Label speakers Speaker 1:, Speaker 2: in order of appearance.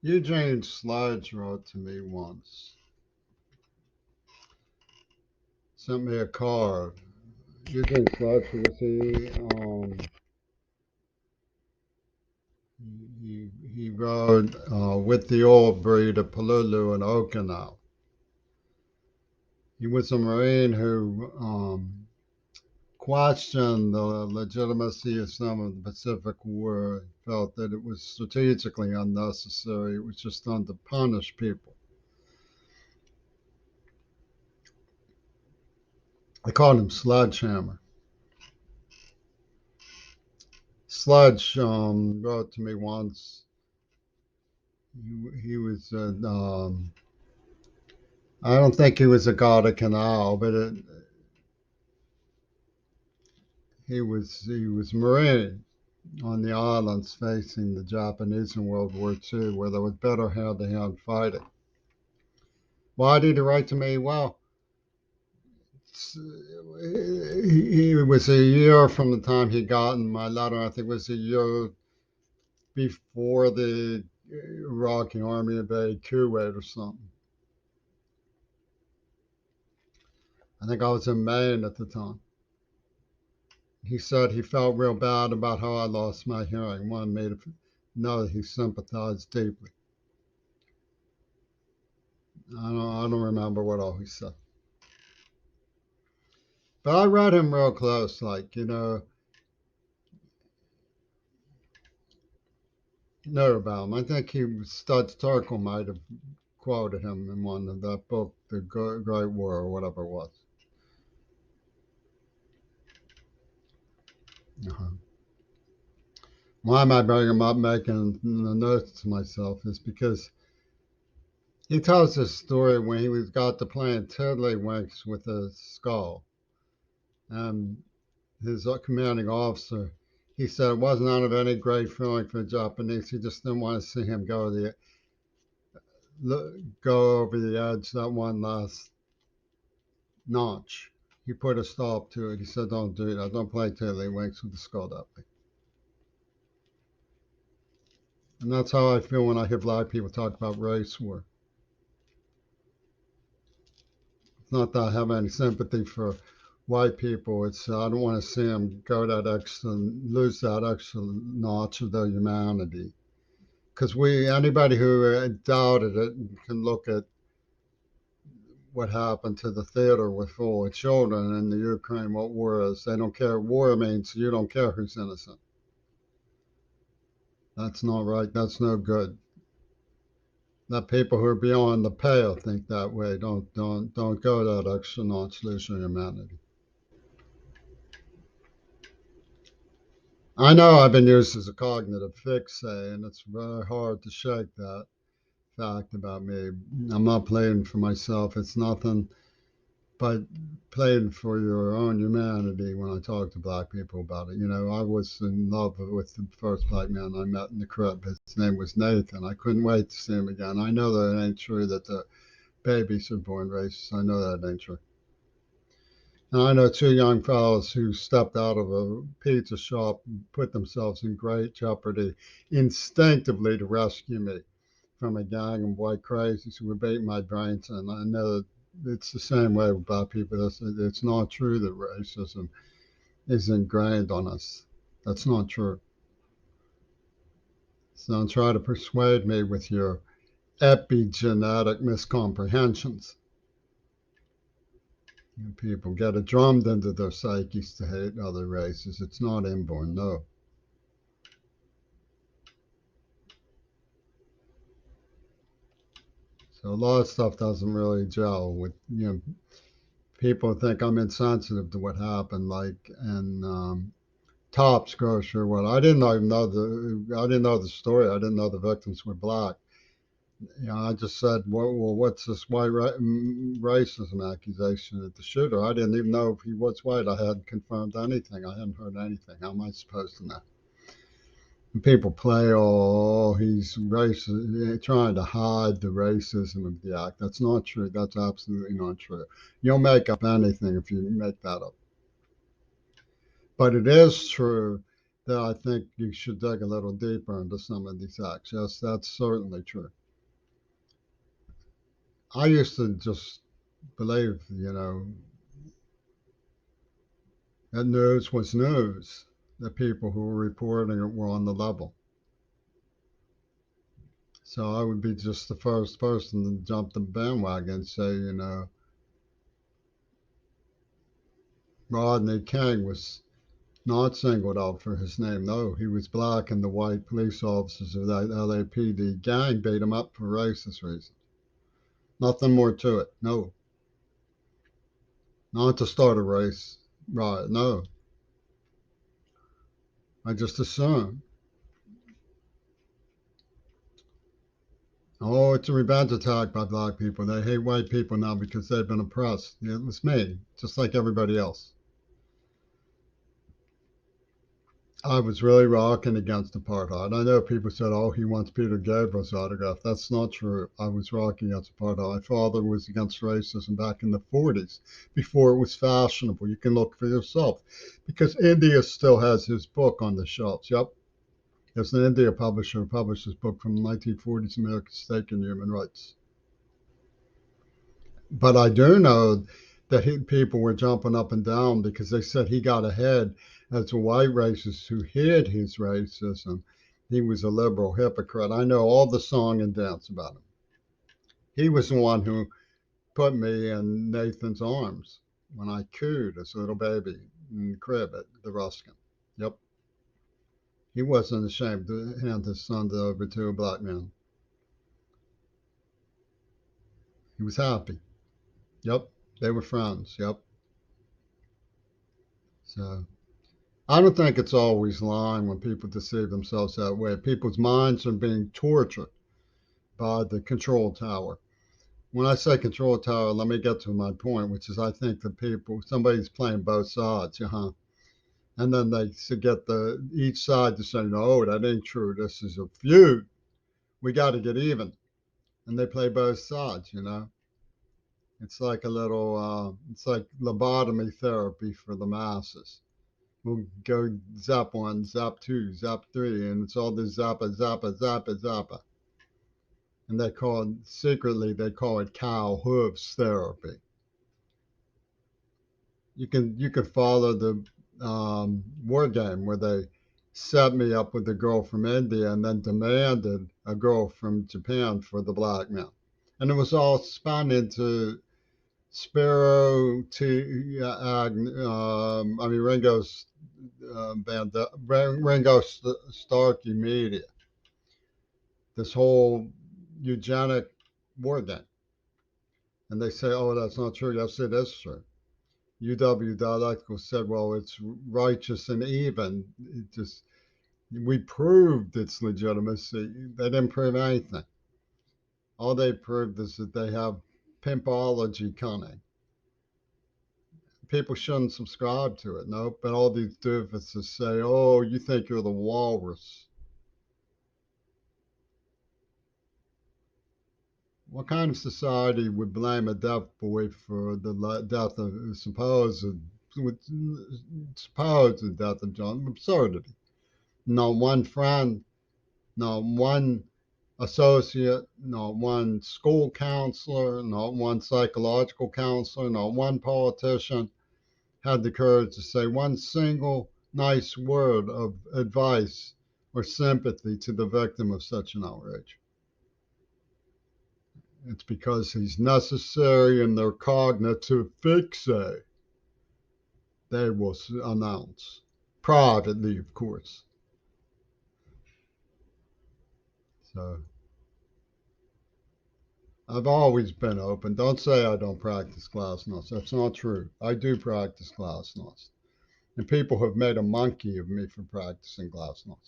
Speaker 1: Eugene Sludge wrote to me once, sent me a card. Eugene Sludge was he rode with the old breed of Palulu and Okinawa. He was a Marine who questioned the legitimacy of some of the Pacific War, felt that it was strategically unnecessary. It was just done to punish people. I called him Sledgehammer. Sludge wrote to me once. He was, I don't think he was a Guadalcanal, but he was Marine on the islands facing the Japanese in World War II, where there was better hand-to-hand fighting. Why did he write to me? Well, he was a year from the time he got in my letter. I think it was a year before the Iraqi army invaded Kuwait or something. I think I was in Maine at the time. He said he felt real bad about how I lost my hearing. Wanted me to know that he sympathized deeply. I don't remember what all he said. But I read him real close, like, know about him. I think Studs Terkel might have quoted him in one of that book, The Great War, or whatever it was. Uh-huh. Why am I bringing him up, making the notes to myself, is because he tells this story when he was got to playing tiddlywinks with a skull. And his commanding officer, he said it wasn't out of any great feeling for the Japanese. He just didn't want to see him go over the edge that one last notch. He put a stop to it. He said, "Don't do that. Don't play tiddlywinks with the skull that way." And that's how I feel when I hear black people talk about race war. It's not that I have any sympathy for white people. It's I don't want to see them go that extra, lose that extra notch of their humanity. Because anybody who doubted it can look at what happened to the theater with full of children in the Ukraine, what war is. They don't care. War means you don't care who's innocent. That's not right. That's no good. That people who are beyond the pale think that way. Don't go that extra notch, lose your humanity. I know I've been used as a cognitive fixate, and it's very hard to shake that fact about me. I'm not playing for myself. It's nothing but playing for your own humanity when I talk to black people about it. I was in love with the first black man I met in the crib. His name was Nathan. I couldn't wait to see him again. I know that it ain't true that the babies are born racist. I know that ain't true. And I know two young fellows who stepped out of a pizza shop and put themselves in great jeopardy instinctively to rescue me from a gang of white crazies who were beating my brains. And I know that it's the same way with black people. It's not true that racism is ingrained on us. That's not true. So don't try to persuade me with your epigenetic miscomprehensions. People get it drummed into their psyches to hate other races. It's not inborn, no. So a lot of stuff doesn't really gel with people think I'm insensitive to what happened, like and Tops grocery. Well, I didn't know the story. I didn't know the victims were black. I just said, well, what's this white racism accusation at the shooter? I didn't even know if he was white. I hadn't confirmed anything. I hadn't heard anything. How am I supposed to know? And people play, oh, he's racist, trying to hide the racism of the act. That's not true. That's absolutely not true. You'll make up anything if you make that up. But it is true that I think you should dig a little deeper into some of these acts. Yes, that's certainly true. I used to just believe, that news was news. The people who were reporting it were on the level. So I would be just the first person to jump the bandwagon and say, Rodney King was not singled out for his name. No, he was black, and the white police officers of that LAPD gang beat him up for racist reasons. Nothing more to it. No, not to start a race riot. No, I just assumed. Oh, it's a revenge attack by black people. They hate white people now because they've been oppressed. Yeah, it was me, just like everybody else. I was really rocking against apartheid. I know people said, oh, he wants Peter Gabriel's autograph. That's not true. I was rocking against apartheid. My father was against racism back in the 40s, before it was fashionable. You can look for yourself. Because India still has his book on the shelves. Yep. There's an India publisher who published his book from the 1940s, American Stake in Human Rights. But I do know that people were jumping up and down because they said he got ahead as a white racist who hid his racism. He was a liberal hypocrite. I know all the song and dance about him. He was the one who put me in Nathan's arms when I cooed as a little baby in the crib at the Ruskin. Yep. He wasn't ashamed to hand his son over to a black man. He was happy. Yep. They were friends. Yep. So I don't think it's always lying when people deceive themselves that way. People's minds are being tortured by the control tower. When I say control tower, let me get to my point, which is I think that somebody's playing both sides, and then they get each side to say, no, that ain't true. This is a feud. We got to get even, and they play both sides. It's like it's like lobotomy therapy for the masses. We'll go zap one, zap two, zap three, and it's all this zappa, zappa, zappa, zappa. And secretly, they call it cowhooves therapy. You can follow the word game where they set me up with a girl from India and then demanded a girl from Japan for the black man. And it was all spun into Sparrow to Ringo's band, Ringo Starkey Media, this whole eugenic war game. And they say, oh, that's not true. Yes, it is true. UW said, well, it's righteous and even. We proved its legitimacy. They didn't prove anything. All they proved is that they have pimpology cunning. People shouldn't subscribe to it, no, but all these doofuses say, oh, you think you're the walrus. What kind of society would blame a deaf boy for the death of supposed death of John? Absurdity. Not one friend, not one associate, not one school counselor, not one psychological counselor, not one politician had the courage to say one single nice word of advice or sympathy to the victim of such an outrage. It's because he's necessary in their cognitive fixate, they will announce. Privately, of course. So I've always been open. Don't say I don't practice Glasnost. That's not true. I do practice Glasnost. And people have made a monkey of me for practicing Glasnost.